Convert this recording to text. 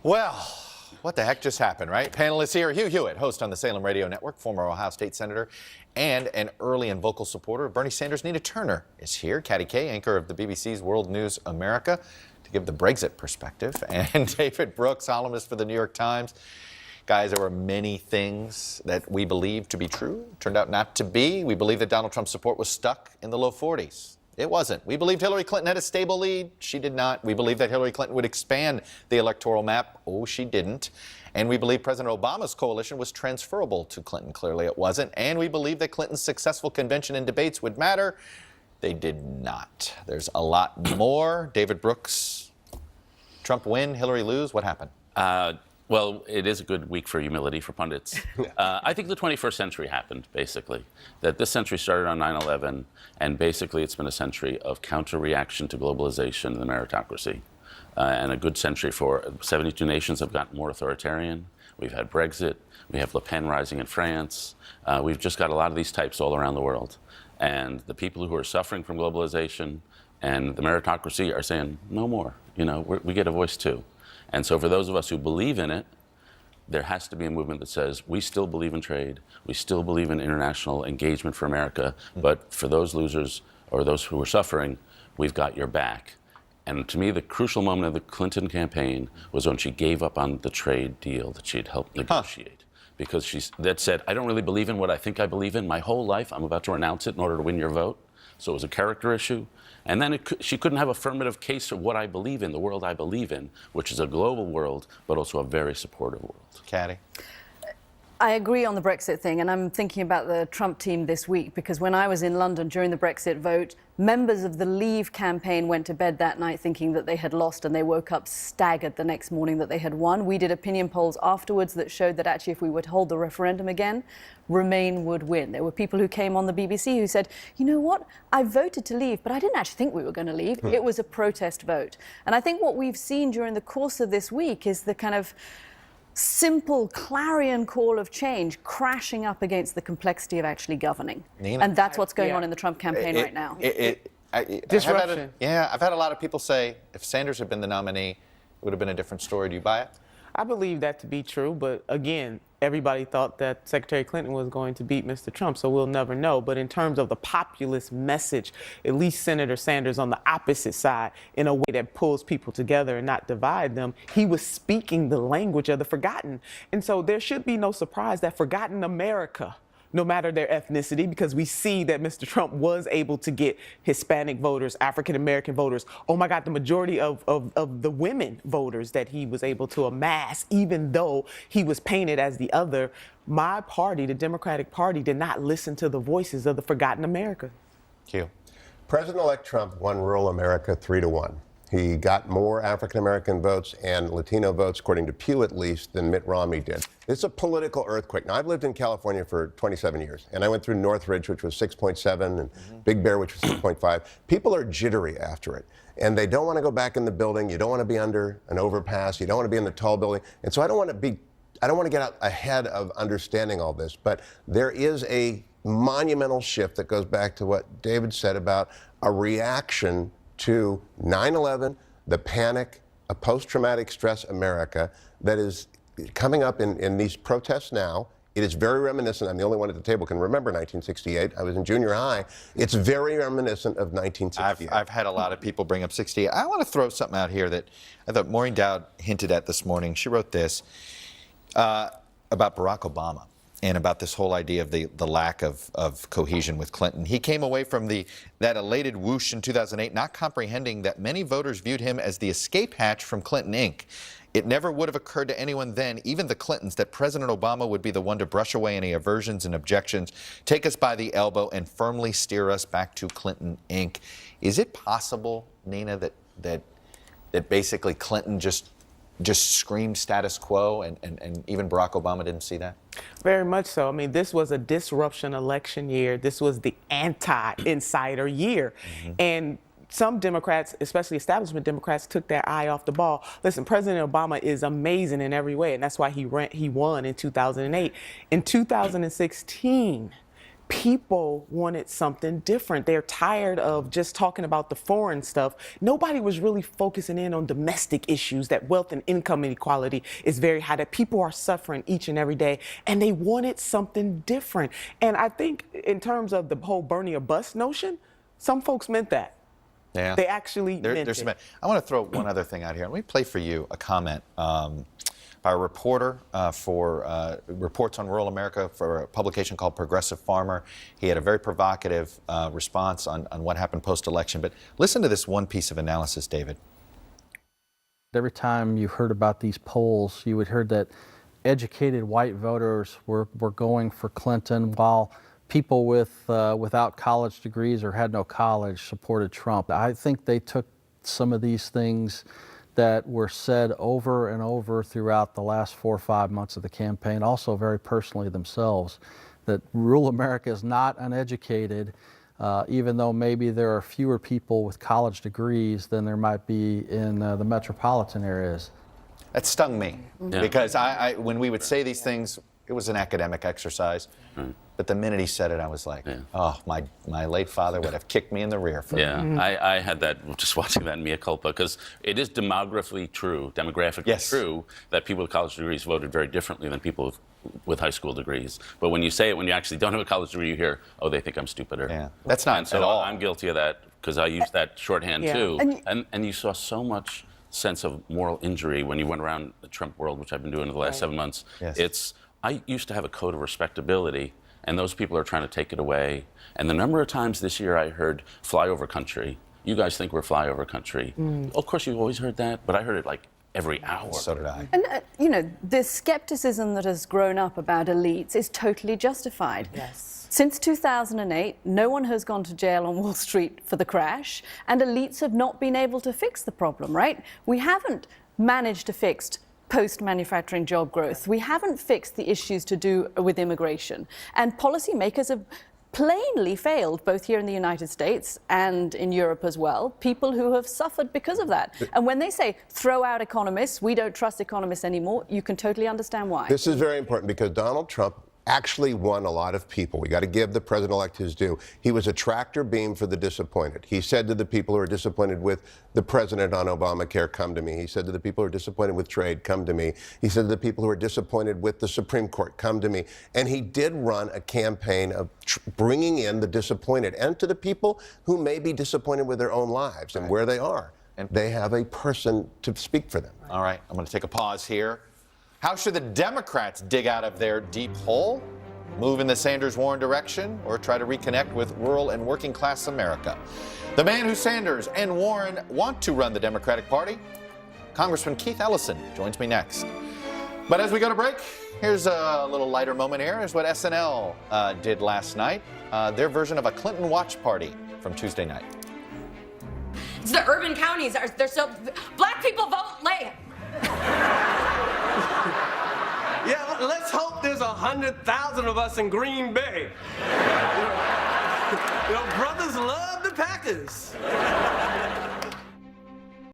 Well, what the heck just happened, right? Panelists here, Hugh Hewitt, host on the Salem Radio Network, former Ohio State Senator, and an early and vocal supporter of Bernie Sanders. Nina Turner is here, Katty Kay, anchor of the BBC's World News America, to give the Brexit perspective, and David Brooks, columnist for the New York Times. Guys, there were many things that we believed to be true, turned out not to be. We believed that Donald Trump's support was stuck in the low 40s. It wasn't. We believed Hillary Clinton had a stable lead. She did not. We believed that Hillary Clinton would expand the electoral map. Oh, she didn't. And we believed President Obama's coalition was transferable to Clinton. Clearly it wasn't. And we believed that Clinton's successful convention and debates would matter. They did not. There's a lot more. David Brooks, Trump win, Hillary lose. What happened? Well, it is a good week for humility for pundits. I think the 21st century happened, basically. That this century started on 9/11, and basically it's been a century of counter-reaction to globalization and the meritocracy. And a good century for 72 nations have gotten more authoritarian. We've had Brexit. We have Le Pen rising in France. We've just got a lot of these types all around the world. And the people who are suffering from globalization and the meritocracy are saying, no more. You know, we get a voice too. And so for those of us who believe in it, there has to be a movement that says we still believe in trade, we still believe in international engagement for America, but for those losers or those who are suffering, we've got your back. And to me, the crucial moment of the Clinton campaign was when she gave up on the trade deal that she had helped negotiate. Because that said, I don't really believe in what I think I believe in my whole life. I'm about to renounce it in order to win your vote. So it was a character issue. And then she couldn't have affirmative case of what I believe in, the world I believe in, which is a global world, but also a very supportive world. Katty? I agree on the Brexit thing, and I'm thinking about the Trump team this week, because when I was in London during the Brexit vote, members of the Leave campaign went to bed that night thinking that they had lost, and they woke up staggered the next morning that they had won. We did opinion polls afterwards that showed that actually if we would hold the referendum again, Remain would win. There were people who came on the BBC who said, you know what, I voted to leave, but I didn't actually think we were going to leave. It was a protest vote. And I think what we've seen during the course of this week is the kind of simple clarion call of change crashing up against the complexity of actually govening. Nina? And that's what's going on in the Trump campaign right now. Disruption. I've had a lot of people say if Sanders had been the nominee, it would have been a different story. Do you buy it? I believe that to be true, but again, everybody thought that Secretary Clinton was going to beat Mr. Trump, so we'll never know. But in terms of the populist message, at least Senator Sanders on the opposite side, in a way that pulls people together and not divide them, he was speaking the language of the forgotten. And so there should be no surprise that forgotten America, no matter their ethnicity, because we see that Mr. Trump was able to get Hispanic voters, African-American voters, oh my God, the majority of the women voters that he was able to amass, even though he was painted as the other. My party, the Democratic Party, did not listen to the voices of the forgotten America. Hugh. President-elect Trump won rural America 3-1. He got more African-American votes and Latino votes, according to Pew at least, than Mitt Romney did. It's a political earthquake. Now, I've lived in California for 27 years, and I went through Northridge, which was 6.7, and Big Bear, which was 6.5. People are jittery after it, and they don't want to go back in the building. You don't want to be under an overpass. You don't want to be in the tall building. And so I don't want to get out ahead of understanding all this, but there is a monumental shift that goes back to what David said about a reaction to 9/11, the panic, a post-traumatic stress America that is coming up in these protests now. It is very reminiscent. I'm the only one at the table who can remember 1968. I was in junior high. It's very reminiscent of 1968. I've had a lot of people bring up 68. I want to throw something out here that I thought Maureen Dowd hinted at this morning. She wrote this about Barack Obama and about this whole idea of the lack of cohesion with Clinton. He came away from that elated whoosh in 2008, not comprehending that many voters viewed him as the escape hatch from Clinton, Inc. It never would have occurred to anyone then, even the Clintons, that President Obama would be the one to brush away any aversions and objections, take us by the elbow, and firmly steer us back to Clinton, Inc. Is it possible, Nina, that basically Clinton just screamed status quo, and even Barack Obama didn't see that? Very much so. I mean, this was a disruption election year. This was the anti-insider year. And some Democrats, especially establishment Democrats, took their eye off the ball. Listen, President Obama is amazing in every way, and that's why he won in 2008. In 2016, people wanted something different. They're tired of just talking about the foreign stuff. Nobody was really focusing in on domestic issues, that wealth and income inequality is very high, that people are suffering each and every day, and they wanted something different. And I think in terms of the whole Bernie or bust notion, some folks meant that. Yeah. They actually meant it. I want to throw one other thing out here. Let me play for you a comment by a reporter for Reports on Rural America for a publication called Progressive Farmer. He had a very provocative response on what happened post-election. But listen to this one piece of analysis, David. Every time you heard about these polls, you would hear that educated white voters were going for Clinton, while people without college degrees or had no college supported Trump. I think they took some of these things that were said over and over throughout the last 4 or 5 months of the campaign, also very personally themselves, that rural America is not uneducated, even though maybe there are fewer people with college degrees than there might be in the metropolitan areas. That stung me because when we would say these things, it was an academic exercise. But the minute he said it, I was like, oh, my late father would have kicked me in the rear for it. I had that just watching that mea culpa, because it is demographically true true that people with college degrees voted very differently than people with high school degrees. But when you say it, when you actually don't have a college degree, you hear, oh, they think I'm stupider. Yeah, that's not at all. I'm guilty of that because I used that shorthand too. And you saw so much sense of moral injury when you went around the Trump world, which I've been doing in the last 7 months. I used to have a code of respectability, and those people are trying to take it away. And the number of times this year I heard flyover country. You guys think we're flyover country. Of course, you've always heard that, but I heard it like every hour. So did I. And, you know, the skepticism that has grown up about elites is totally justified. Yes. Since 2008, no one has gone to jail on Wall Street for the crash, and elites have not been able to fix the problem, right? We haven't managed to fix post-manufacturing job growth. We haven't fixed the issues to do with immigration. And policymakers have plainly failed, both here in the United States and in Europe as well, people who have suffered because of that. And when they say, throw out economists, we don't trust economists anymore, you can totally understand why. This is very important because Donald Trump actually won a lot of people. We got to give the president-elect his due. He was a tractor beam for the disappointed. He said to the people who are disappointed with the president on Obamacare, come to me. He said to the people who are disappointed with trade, come to me. He said to the people who are disappointed with the Supreme Court, come to me. And he did run a campaign of bringing in the disappointed, and to the people who may be disappointed with their own lives and where they are. And they have a person to speak for them. All right, I'm going to take a pause here. How should the Democrats dig out of their deep hole? Move in the Sanders-Warren direction, or try to reconnect with rural and working class America? The man who Sanders and Warren want to run the Democratic Party, Congressman Keith Ellison, joins me next. But as we go to break, here's a little lighter moment here. Here's what SNL did last night, their version of a Clinton watch party from Tuesday night. It's the urban counties. They're so black people vote late. Yeah, let's hope there's 100,000 of us in Green Bay. You know, brothers love the Packers.